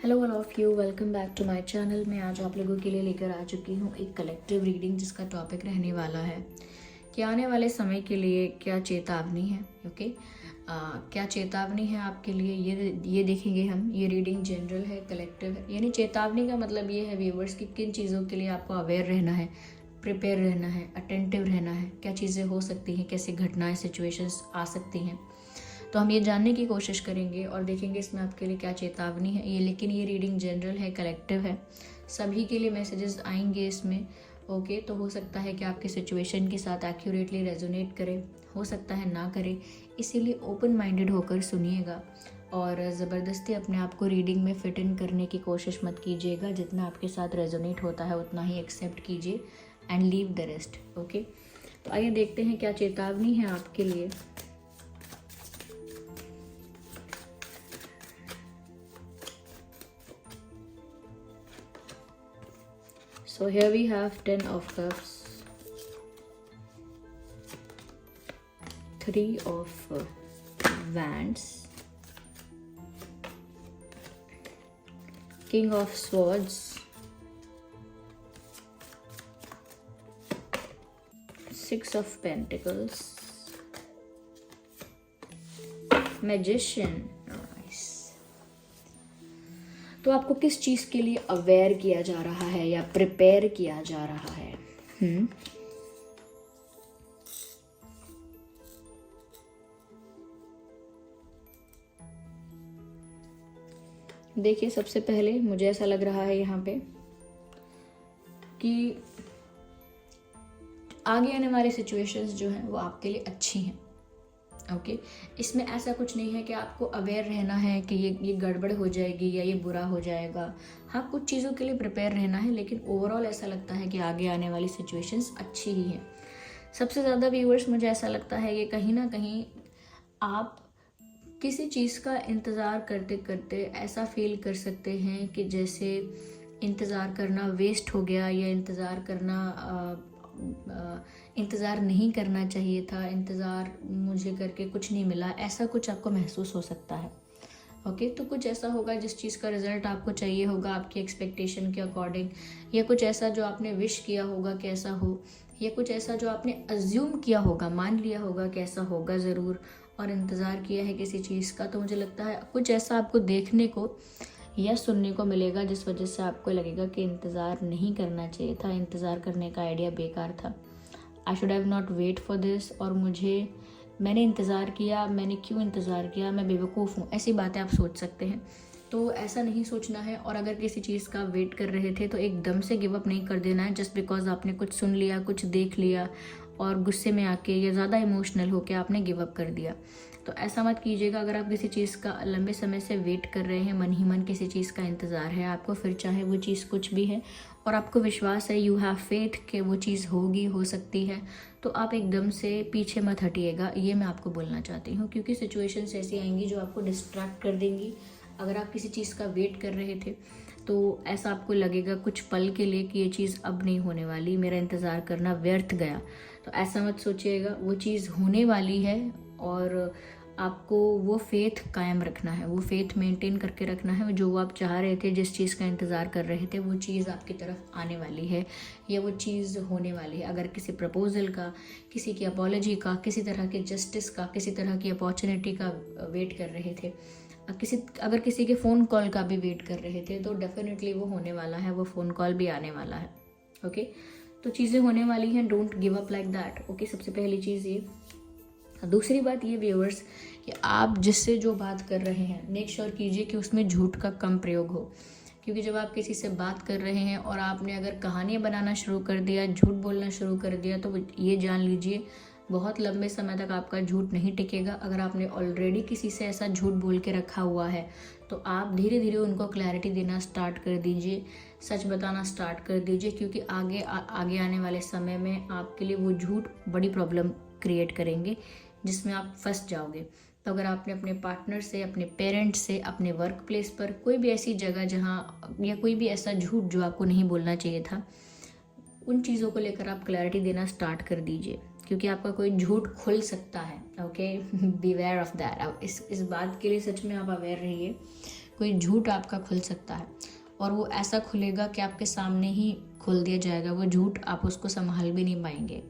Hello all of you, welcome back to my channel. मैं आज आप लोगों के लिए लेकर आ चुकी हूँ एक कलेक्टिव रीडिंग जिसका टॉपिक रहने वाला है कि आने वाले समय के लिए क्या चेतावनी है। ओके, क्या चेतावनी है आपके लिए, ये देखेंगे हम। ये रीडिंग जनरल है, कलेक्टिव है, यानी चेतावनी का मतलब ये है व्यूवर्स कि किन चीज़ों के लिए आपको अवेयर रहना है, प्रिपेयर रहना है, अटेंटिव रहना है, क्या चीज़ें हो सकती हैं, कैसी घटनाएं, सिचुएशंस आ सकती हैं। तो हम ये जानने की कोशिश करेंगे और देखेंगे इसमें आपके लिए क्या चेतावनी है ये। लेकिन ये रीडिंग जनरल है, कलेक्टिव है, सभी के लिए मैसेजेस आएंगे इसमें। ओके, तो हो सकता है कि आपके सिचुएशन के साथ एक्यूरेटली रेजोनेट करे, हो सकता है ना करे, इसीलिए ओपन माइंडेड होकर सुनिएगा और ज़बरदस्ती अपने आप को रीडिंग में फिट इन करने की कोशिश मत कीजिएगा। जितना आपके साथ रेजोनेट होता है उतना ही एक्सेप्ट कीजिए and leave the rest. Okay, तो आइए देखते हैं क्या चेतावनी है आपके लिए। So here we have 10 of Cups, 3 of Wands, King of Swords, 6 of Pentacles, Magician। तो आपको किस चीज़ के लिए अवेयर किया जा रहा है या प्रिपेयर किया जा रहा है? देखिए, सबसे पहले मुझे ऐसा लग रहा है यहाँ पे कि आगे आने वाली सिचुएशंस जो हैं वो आपके लिए अच्छी हैं। ओके, इसमें ऐसा कुछ नहीं है कि आपको अवेयर रहना है कि ये गड़बड़ हो जाएगी या ये बुरा हो जाएगा। हाँ, कुछ चीज़ों के लिए प्रिपेयर रहना है, लेकिन ओवरऑल ऐसा लगता है कि आगे आने वाली सिचुएशंस अच्छी ही हैं। सबसे ज़्यादा व्यूअर्स मुझे ऐसा लगता है कि कहीं ना कहीं आप किसी चीज़ का इंतज़ार करते करते ऐसा फील कर सकते हैं कि जैसे इंतज़ार करना वेस्ट हो गया, या इंतज़ार नहीं करना चाहिए था, इंतज़ार मुझे करके कुछ नहीं मिला, ऐसा कुछ आपको महसूस हो सकता है। ओके, तो कुछ ऐसा होगा जिस चीज़ का रिजल्ट आपको चाहिए होगा आपकी एक्सपेक्टेशन के अकॉर्डिंग, या कुछ ऐसा जो आपने विश किया होगा कि ऐसा हो, या कुछ ऐसा जो आपने अज्यूम किया होगा, मान लिया होगा कि ऐसा होगा ज़रूर, और इंतज़ार किया है किसी चीज़ का। तो मुझे लगता है कुछ ऐसा आपको देखने को या सुनने को मिलेगा जिस वजह से आपको लगेगा कि इंतज़ार नहीं करना चाहिए था, इंतज़ार करने का आइडिया बेकार था, I should have not wait for this, और मैंने इंतज़ार किया, मैंने क्यों इंतज़ार किया, मैं बेवकूफ़ हूँ, ऐसी बातें आप सोच सकते हैं। तो ऐसा नहीं सोचना है, और अगर किसी चीज़ का वेट कर रहे थे तो एकदम से गिव अप नहीं कर देना है जस्ट बिकॉज आपने कुछ सुन लिया, कुछ देख लिया और गुस्से में आके या ज़्यादा इमोशनल होकर आपने गिव अप कर दिया। तो ऐसा मत कीजिएगा। अगर आप किसी चीज़ का लंबे समय से वेट कर रहे हैं, मन ही मन किसी चीज़ का इंतज़ार है आपको, फिर चाहे वो चीज़ कुछ भी है और आपको विश्वास है, यू हैव फेथ कि वो चीज़ होगी, हो सकती है, तो आप एकदम से पीछे मत हटिएगा। ये मैं आपको बोलना चाहती हूँ, क्योंकि सिचुएशंस ऐसी आएंगी जो आपको डिस्ट्रैक्ट कर देंगी। अगर आप किसी चीज़ का वेट कर रहे थे तो ऐसा आपको लगेगा कुछ पल के लिए कि ये चीज़ अब नहीं होने वाली, मेरा इंतज़ार करना व्यर्थ गया। तो ऐसा मत सोचिएगा, वो चीज़ होने वाली है और आपको वो फेथ कायम रखना है, वो फेथ मेंटेन करके रखना है। जो आप चाह रहे थे, जिस चीज़ का इंतज़ार कर रहे थे, वो चीज़ आपकी तरफ आने वाली है या वो चीज़ होने वाली है। अगर किसी प्रपोजल का, किसी की अपॉलॉजी का, किसी तरह के जस्टिस का, किसी तरह की अपॉर्चुनिटी का वेट कर रहे थे, अगर किसी के फ़ोन कॉल का भी वेट कर रहे थे, तो डेफिनेटली वो होने वाला है, वो फ़ोन कॉल भी आने वाला है। ओके, तो चीज़ें होने वाली हैं, don't give up like that. Okay, सबसे पहली चीज़ ये। दूसरी बात ये व्यूअर्स कि आप जिससे जो बात कर रहे हैं, मेक श्योर कीजिए कि उसमें झूठ का कम प्रयोग हो, क्योंकि जब आप किसी से बात कर रहे हैं और आपने अगर कहानियाँ बनाना शुरू कर दिया, झूठ बोलना शुरू कर दिया, तो ये जान लीजिए बहुत लंबे समय तक आपका झूठ नहीं टिकेगा। अगर आपने ऑलरेडी किसी से ऐसा झूठ बोल के रखा हुआ है तो आप धीरे धीरे उनको क्लैरिटी देना स्टार्ट कर दीजिए, सच बताना स्टार्ट कर दीजिए, क्योंकि आगे आने वाले समय में आपके लिए वो झूठ बड़ी प्रॉब्लम क्रिएट करेंगे जिसमें आप फंस जाओगे। तो अगर आपने अपने पार्टनर से, अपने पेरेंट्स से, अपने वर्क प्लेस पर, कोई भी ऐसी जगह जहाँ, या कोई भी ऐसा झूठ जो आपको नहीं बोलना चाहिए था, उन चीज़ों को लेकर आप क्लैरिटी देना स्टार्ट कर दीजिए, क्योंकि आपका कोई झूठ खुल सकता है। Okay, beware of that. इस बात के लिए सच में आप अवेयर रहिए, कोई झूठ आपका खुल सकता है, और वो ऐसा खुलेगा कि आपके सामने ही खोल दिया जाएगा वो झूठ, आप उसको संभाल भी नहीं पाएंगे,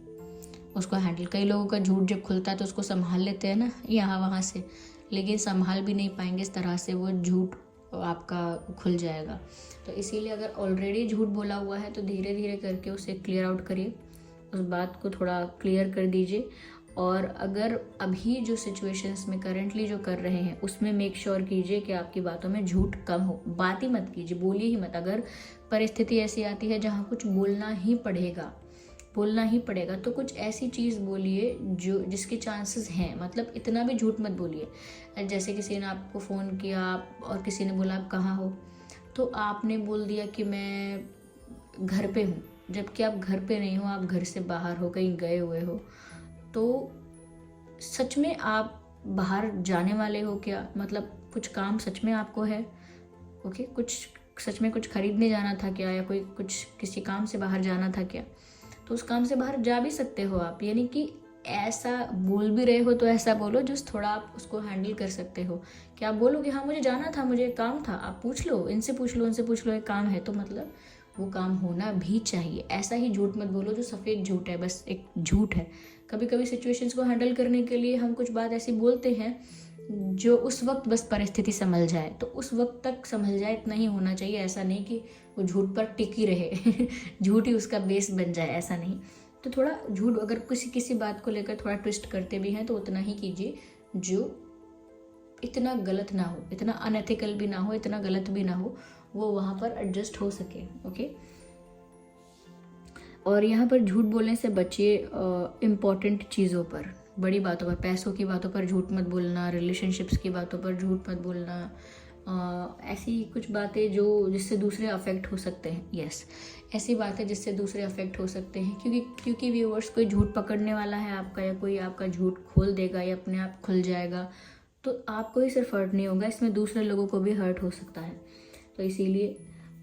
उसको हैंडल। कई लोगों का झूठ जब खुलता है तो उसको संभाल लेते हैं ना यहाँ वहाँ से, लेकिन संभाल भी नहीं पाएंगे इस तरह से, वो झूठ आपका खुल जाएगा। तो इसीलिए अगर ऑलरेडी झूठ बोला हुआ है तो धीरे धीरे करके उसे क्लियर आउट करिए, उस बात को थोड़ा क्लियर कर दीजिए। और अगर अभी जो सिचुएशंस में करंटली जो कर रहे हैं उसमें मेक श्योर कीजिए कि आपकी बातों में झूठ कम हो, बात ही मत कीजिए, बोलिए ही मत। अगर परिस्थिति ऐसी आती है जहाँ कुछ बोलना ही पड़ेगा तो कुछ ऐसी चीज़ बोलिए जो जिसके चांसेस हैं, मतलब इतना भी झूठ मत बोलिए। जैसे किसी ने आपको फ़ोन किया और किसी ने बोला आप कहाँ हो, तो आपने बोल दिया कि मैं घर पे हूँ, जबकि आप घर पे नहीं हो, आप घर से बाहर हो, कहीं गए हुए हो। तो सच में आप बाहर जाने वाले हो क्या, मतलब कुछ काम सच में आपको है, ओके, कुछ सच में कुछ खरीदने जाना था क्या, या कोई कुछ किसी काम से बाहर जाना था क्या, तो उस काम से बाहर जा भी सकते हो आप। यानी कि ऐसा बोल भी रहे हो तो ऐसा बोलो जो थोड़ा आप उसको हैंडल कर सकते हो। कि आप बोलो कि हाँ मुझे जाना था, मुझे एक काम था, आप पूछ लो, इनसे पूछ लो, उनसे पूछ लो, एक काम है, तो मतलब वो काम होना भी चाहिए। ऐसा ही झूठ मत बोलो जो सफ़ेद झूठ है, बस एक झूठ है। कभी कभी सिचुएशंस को हैंडल करने के लिए हम कुछ बात ऐसी बोलते हैं जो उस वक्त बस परिस्थिति संभल जाए, तो उस वक्त तक संभल जाए, इतना ही होना चाहिए। ऐसा नहीं कि वो झूठ पर टिकी रहे झूठ ही उसका बेस बन जाए, ऐसा नहीं। तो थोड़ा झूठ अगर किसी बात को लेकर थोड़ा ट्विस्ट करते भी हैं तो उतना ही कीजिए जो इतना गलत ना हो, इतना अनएथिकल भी ना हो, इतना गलत भी ना हो, वो वहाँ पर एडजस्ट हो सके, ओके। और यहाँ पर झूठ बोलने से बचिए इम्पॉर्टेंट चीज़ों पर, बड़ी बातों पर, पैसों की बातों पर झूठ मत बोलना, रिलेशनशिप्स की बातों पर झूठ मत बोलना, ऐसी कुछ बातें जिससे दूसरे अफेक्ट हो सकते हैं। यस, ऐसी बातें जिससे दूसरे अफेक्ट हो सकते हैं, क्योंकि व्यूअर्स कोई झूठ पकड़ने वाला है आपका, या कोई आपका झूठ खोल देगा या अपने आप खुल जाएगा, तो आपको ही सिर्फ हर्ट नहीं होगा, इसमें दूसरे लोगों को भी हर्ट हो सकता है। तो इसीलिए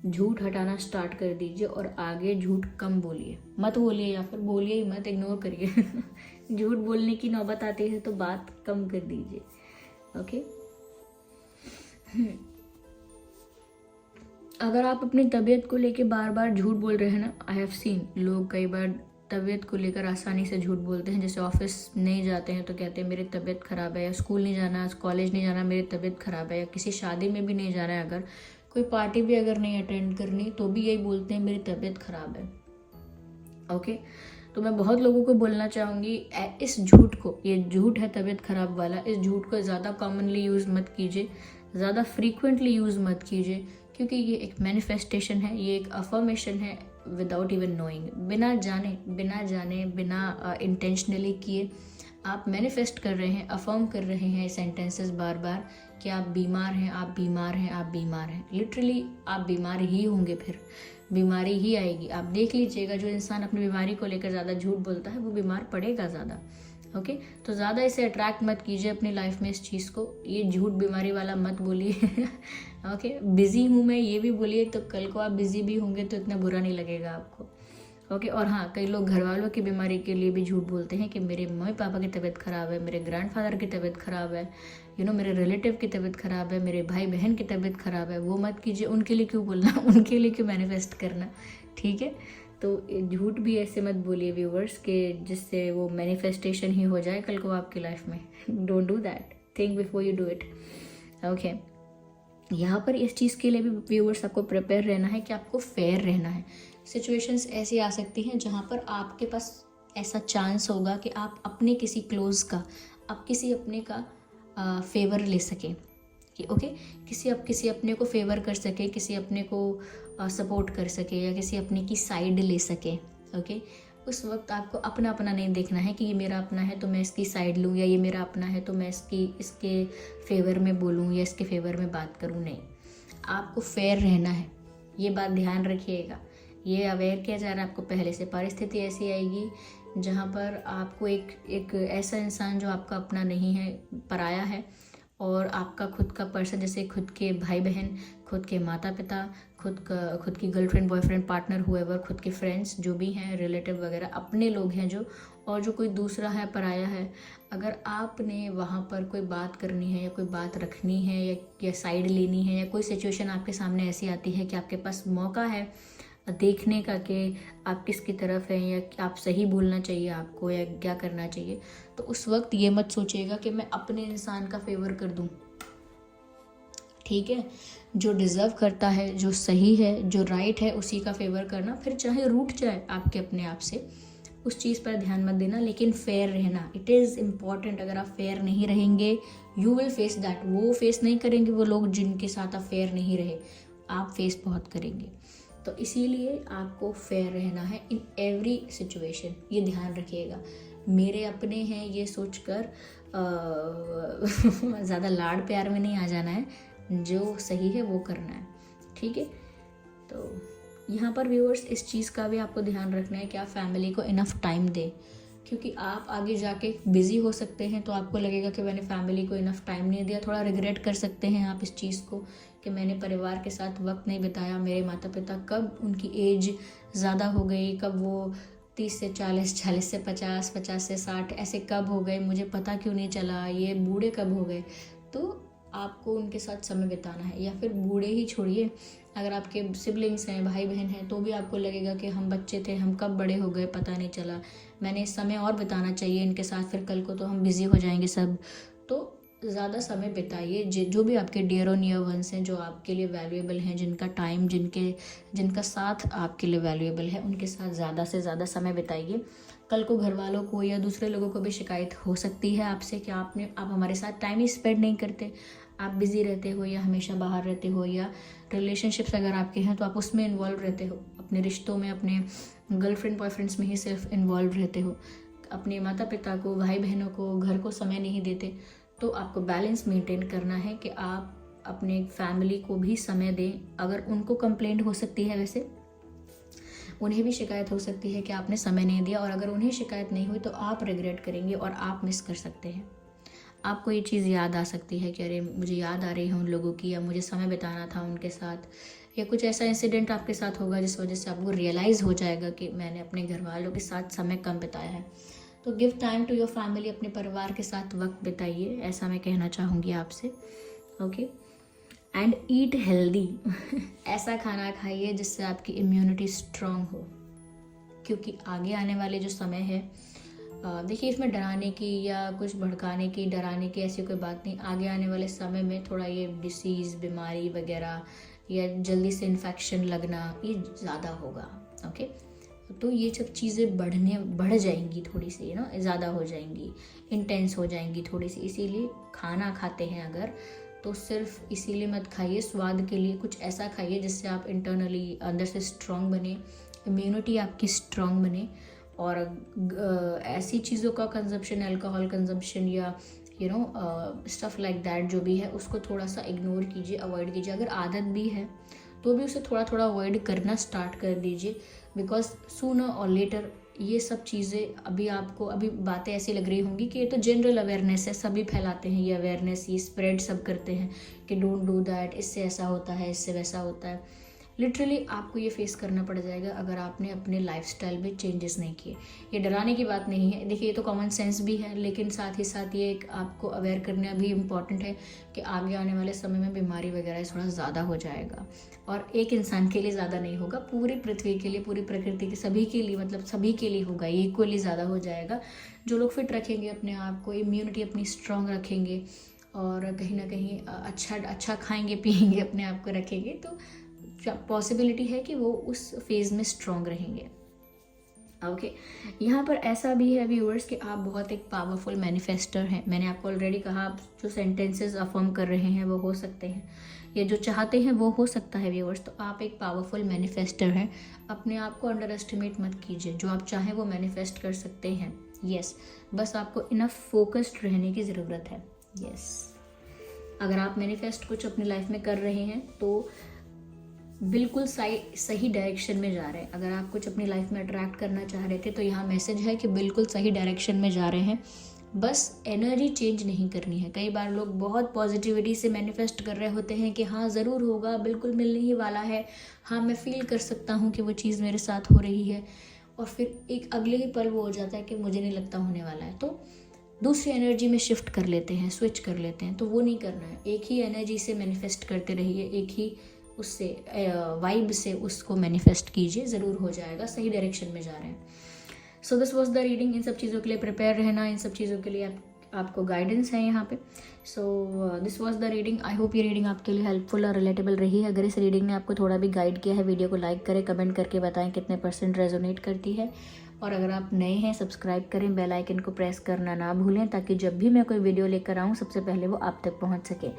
झूठ हटाना स्टार्ट कर दीजिए और आगे झूठ कम बोलिए, मत बोलिए, या फिर बोलिए ही मत, इग्नोर करिए झूठ बोलने की नौबत आती है तो बात कम कर दीजिए, ओके। अगर आप अपनी तबीयत को लेके बार बार झूठ बोल रहे हैं ना, आई हैव सीन लोग कई बार तबीयत को लेकर आसानी से झूठ बोलते हैं। जैसे ऑफिस नहीं जाते हैं तो कहते हैं मेरी तबीयत ख़राब है, या स्कूल नहीं जाना, कॉलेज नहीं जाना, मेरी तबीयत ख़राब है, या किसी शादी में भी नहीं जाना है, अगर कोई पार्टी भी अगर नहीं अटेंड करनी तो भी यही बोलते हैं मेरी तबीयत ख़राब है, ओके। तो मैं बहुत लोगों को बोलना चाहूँगी, इस झूठ को, ये झूठ है तबीयत ख़राब वाला, इस झूठ को ज़्यादा कॉमनली यूज़ मत कीजिए, ज़्यादा फ्रीक्वेंटली यूज़ मत कीजिए, क्योंकि ये एक मैनिफेस्टेशन है, ये एक अफर्मेशन है विदाउट इवन नोइंग, बिना जाने बिना इंटेंशनली किए आप मैनिफेस्ट कर रहे हैं, अफर्म कर रहे हैं सेंटेंसेस बार बार कि आप बीमार हैं, आप बीमार हैं, आप बीमार हैं। लिटरली आप बीमार ही होंगे, फिर बीमारी ही आएगी। आप देख लीजिएगा, जो इंसान अपनी बीमारी को लेकर ज़्यादा झूठ बोलता है वो बीमार पड़ेगा ज़्यादा, ओके। तो ज़्यादा इसे अट्रैक्ट मत कीजिए अपनी लाइफ में इस चीज़ को, ये झूठ बीमारी वाला मत बोलिए ओके। बिज़ी हूँ मैं, ये भी बोलिए तो कल को आप बिज़ी भी होंगे तो इतना बुरा नहीं लगेगा आपको, ओके। और हाँ, कई लोग घर वालों की बीमारी के लिए भी झूठ बोलते हैं कि मेरे मम्मी पापा की तबीयत ख़राब है, मेरे ग्रैंडफादर की तबीयत ख़राब है, मेरे रिलेटिव की तबीयत ख़राब है, मेरे भाई बहन की तबीयत ख़राब है। वो मत कीजिए, उनके लिए क्यों बोलना उनके लिए क्यों मैनिफेस्ट करना, ठीक है। तो झूठ भी ऐसे मत बोलिए व्यूअर्स के जिससे वो मैनिफेस्टेशन ही हो जाए कल को आपकी लाइफ में। Don't do that, think before you do it, okay. यहाँ पर इस चीज़ के लिए भी व्यूअर्स आपको प्रिपेयर रहना है कि आपको फेयर रहना है। सिचुएशंस ऐसी आ सकती हैं जहाँ पर आपके पास ऐसा चांस होगा कि आप अपने किसी क्लोज का, आप किसी अपने का फेवर ले सकें, कि ओके, किसी अपने को फेवर कर सके, किसी अपने को सपोर्ट कर सके, या किसी अपने की साइड ले सके, ओके। उस वक्त आपको अपना अपना नहीं देखना है कि ये मेरा अपना है तो मैं इसकी साइड लूँ, या ये मेरा अपना है तो मैं इसके फेवर में बोलूँ या इसके फेवर में बात करूँ। नहीं, आपको फेयर रहना है, ये बात ध्यान रखिएगा। ये अवेयर किया जा रहा है आपको पहले से। परिस्थिति ऐसी आएगी जहाँ पर आपको एक ऐसा इंसान जो आपका अपना नहीं है, पराया है, और आपका खुद का पर्सन, जैसे खुद के भाई बहन, खुद के माता पिता, खुद की गर्लफ्रेंड, बॉयफ्रेंड, पार्टनर, हुएवर, खुद के फ्रेंड्स जो भी हैं, रिलेटिव वगैरह, अपने लोग हैं जो, और जो कोई दूसरा है, पराया है, अगर आपने वहाँ पर कोई बात करनी है या कोई बात रखनी है या साइड लेनी है, या कोई सिचुएशन आपके सामने ऐसी आती है कि आपके पास मौका है देखने का कि आप किसकी तरफ हैं, या आप सही बोलना चाहिए आपको या क्या करना चाहिए, तो उस वक्त ये मत सोचिएगा कि मैं अपने इंसान का फेवर कर दूं। ठीक है, जो डिज़र्व करता है, जो सही है, जो राइट है, उसी का फेवर करना, फिर चाहे रूठ जाए आपके अपने आप से, उस चीज़ पर ध्यान मत देना, लेकिन फेयर रहना, इट इज़ इम्पॉर्टेंट। अगर आप फेयर नहीं रहेंगे, यू विल फेस दैट। वो फेस नहीं करेंगे वो लोग जिनके साथ आप फेयर नहीं रहे, आप फेस बहुत करेंगे। तो इसीलिए आपको फेयर रहना है इन एवरी सिचुएशन, ये ध्यान रखिएगा। मेरे अपने हैं ये सोचकर ज़्यादा लाड़ प्यार में नहीं आ जाना है, जो सही है वो करना है। ठीक है, तो यहाँ पर व्यूअर्स इस चीज़ का भी आपको ध्यान रखना है कि आप फैमिली को इनफ टाइम दें, क्योंकि आप आगे जाके बिज़ी हो सकते हैं, तो आपको लगेगा कि मैंने फैमिली को इनफ टाइम नहीं दिया, थोड़ा रिग्रेट कर सकते हैं आप इस चीज़ को कि मैंने परिवार के साथ वक्त नहीं बिताया। मेरे माता पिता कब उनकी एज ज़्यादा हो गई, कब वो 30 से 40, 40 से 50, 50 से 60 ऐसे कब हो गए, मुझे पता क्यों नहीं चला, ये बूढ़े कब हो गए। तो आपको उनके साथ समय बिताना है, या फिर बूढ़े ही छोड़िए, अगर आपके सिबलिंग्स हैं, भाई बहन हैं, तो भी आपको लगेगा कि हम बच्चे थे, हम कब बड़े हो गए पता नहीं चला, मैंने समय और बिताना चाहिए इनके साथ, फिर कल को तो हम बिज़ी हो जाएंगे सब। तो ज़्यादा समय बिताइए, जो भी आपके डियर और नियर वंस हैं, जो आपके लिए वैल्यूएबल हैं, जिनका टाइम, जिनका साथ आपके लिए वैल्यूएबल है, उनके साथ ज़्यादा से ज़्यादा समय बिताइए। कल को घर वालों को या दूसरे लोगों को भी शिकायत हो सकती है आपसे कि आप हमारे साथ टाइम ही स्पेंड नहीं करते, आप बिज़ी रहते हो, या हमेशा बाहर रहते हो, या रिलेशनशिप्स अगर आपके हैं तो आप उसमें इन्वॉल्व रहते हो, अपने रिश्तों में, अपने गर्लफ्रेंड बॉयफ्रेंड्स में ही सिर्फ इन्वॉल्व रहते हो, अपने माता पिता को, भाई बहनों को, घर को समय नहीं देते। तो आपको बैलेंस मेंटेन करना है कि आप अपने फैमिली को भी समय दें। अगर उनको कंप्लेंट हो सकती है, वैसे उन्हें भी शिकायत हो सकती है कि आपने समय नहीं दिया, और अगर उन्हें शिकायत नहीं हुई तो आप रिग्रेट करेंगे और आप मिस कर सकते हैं। आपको ये चीज़ याद आ सकती है कि अरे मुझे याद आ रही है उन लोगों की, या मुझे समय बिताना था उनके साथ, या कुछ ऐसा इंसिडेंट आपके साथ होगा जिस वजह से आपको रियलाइज़ हो जाएगा कि मैंने अपने घर वालों के साथ समय कम बिताया है। तो give time to your family, अपने परिवार के साथ वक्त बिताइए, ऐसा मैं कहना चाहूँगी आपसे। Okay, and eat healthy. ऐसा खाना खाइए जिससे आपकी इम्यूनिटी स्ट्रांग हो, क्योंकि आगे आने वाले जो समय है, देखिए इसमें डराने की या कुछ भड़काने की, डराने की ऐसी कोई बात नहीं। आगे आने वाले समय में थोड़ा ये डिसीज़, बीमारी वगैरह, या जल्दी से इन्फेक्शन लगना, ये ज़्यादा होगा। ओके, तो ये सब चीज़ें बढ़ जाएंगी, थोड़ी सी ज़्यादा हो जाएंगी, इंटेंस हो जाएंगी थोड़ी सी। इसीलिए खाना खाते हैं अगर, तो सिर्फ इसीलिए मत खाइए स्वाद के लिए, कुछ ऐसा खाइए जिससे आप इंटरनली अंदर से स्ट्रांग बने, इम्यूनिटी आपकी स्ट्रांग बने। और ऐसी चीज़ों का कंजप्शन, अल्कोहल कंजप्शन या स्टफ लाइक दैट जो भी है, उसको थोड़ा सा इग्नोर कीजिए, अवॉइड कीजिए। अगर आदत भी है तो भी उसे थोड़ा थोड़ा अवॉइड करना स्टार्ट कर दीजिए, बिकॉज सूनर और लेटर ये सब चीज़ें अभी बातें ऐसी लग रही होंगी कि ये तो जनरल अवेयरनेस है, सभी फैलाते हैं ये अवेयरनेस, ये स्प्रेड सब करते हैं कि डोंट डू दैट, इससे ऐसा होता है, इससे वैसा होता है। लिटरली आपको ये फेस करना पड़ जाएगा अगर आपने अपने लाइफस्टाइल में चेंजेस नहीं किए। ये डराने की बात नहीं है, देखिए ये तो कॉमन सेंस भी है, लेकिन साथ ही साथ ये एक आपको अवेयर करना भी इम्पॉर्टेंट है कि आगे आने वाले समय में बीमारी वगैरह थोड़ा ज़्यादा हो जाएगा। और एक इंसान के लिए ज़्यादा नहीं होगा, पूरी पृथ्वी के लिए, पूरी प्रकृति के सभी के लिए, मतलब सभी के लिए होगा, इक्वली ज़्यादा हो जाएगा। जो लोग फिट रखेंगे अपने आप को, इम्यूनिटी अपनी स्ट्रांग रखेंगे, और कहीं ना कहीं अच्छा खाएंगे पिएंगे, अपने आप को रखेंगे, तो पॉसिबिलिटी है कि वो उस फेज़ में स्ट्रांग रहेंगे। ओके, यहाँ पर ऐसा भी है व्यूअर्स कि आप बहुत एक पावरफुल मैनिफेस्टर हैं। मैंने आपको ऑलरेडी कहा, आप जो सेंटेंसेस अफर्म कर रहे हैं वो हो सकते हैं, या जो चाहते हैं वो हो सकता है व्यूअर्स। तो आप एक पावरफुल मैनिफेस्टर हैं, अपने आप को अंडर एस्टिमेट मत कीजिए, जो आप चाहें वो मैनिफेस्ट कर सकते हैं। यस, बस आपको इनफ फोकस्ड रहने की ज़रूरत है। यस, अगर आप मैनिफेस्ट कुछ अपनी लाइफ में कर रहे हैं तो बिल्कुल सही डायरेक्शन में जा रहे हैं। अगर आप कुछ अपनी लाइफ में अट्रैक्ट करना चाह रहे थे तो यहाँ मैसेज है कि बिल्कुल सही डायरेक्शन में जा रहे हैं। बस एनर्जी चेंज नहीं करनी है। कई बार लोग बहुत पॉजिटिविटी से मैनिफेस्ट कर रहे होते हैं कि हाँ ज़रूर होगा, बिल्कुल मिलने ही वाला है, हाँ मैं फील कर सकता हूँ कि वो चीज़ मेरे साथ हो रही है, और फिर एक अगले ही पल वो हो जाता है कि मुझे नहीं लगता होने वाला है, तो दूसरी एनर्जी में शिफ्ट कर लेते हैं, स्विच कर लेते हैं। तो वो नहीं करना है, एक ही एनर्जी से मैनिफेस्ट करते रहिए, एक ही उससे वाइब से उसको मैनिफेस्ट कीजिए, ज़रूर हो जाएगा, सही डायरेक्शन में जा रहे हैं। So this was the reading. इन सब चीज़ों के लिए प्रिपेयर रहना, इन सब चीज़ों के लिए आपको गाइडेंस है यहाँ पे। सो this was the reading. I hope ये रीडिंग आपके लिए हेल्पफुल और रिलेटेबल रही है। अगर इस रीडिंग ने आपको थोड़ा भी गाइड किया है, वीडियो को लाइक करें, कमेंट करके बताएं कितने % रेजोनेट करती है। और अगर आप नए हैं, सब्सक्राइब करें, बेल आइकन को प्रेस करना ना भूलें, ताकि जब भी मैं कोई वीडियो लेकर आऊँ सबसे पहले वो आप तक पहुँच सके।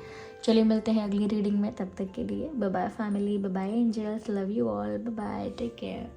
चलिए मिलते हैं अगली रीडिंग में, तब तक के लिए bye bye family, bye bye angels, love you all, bye bye, take care.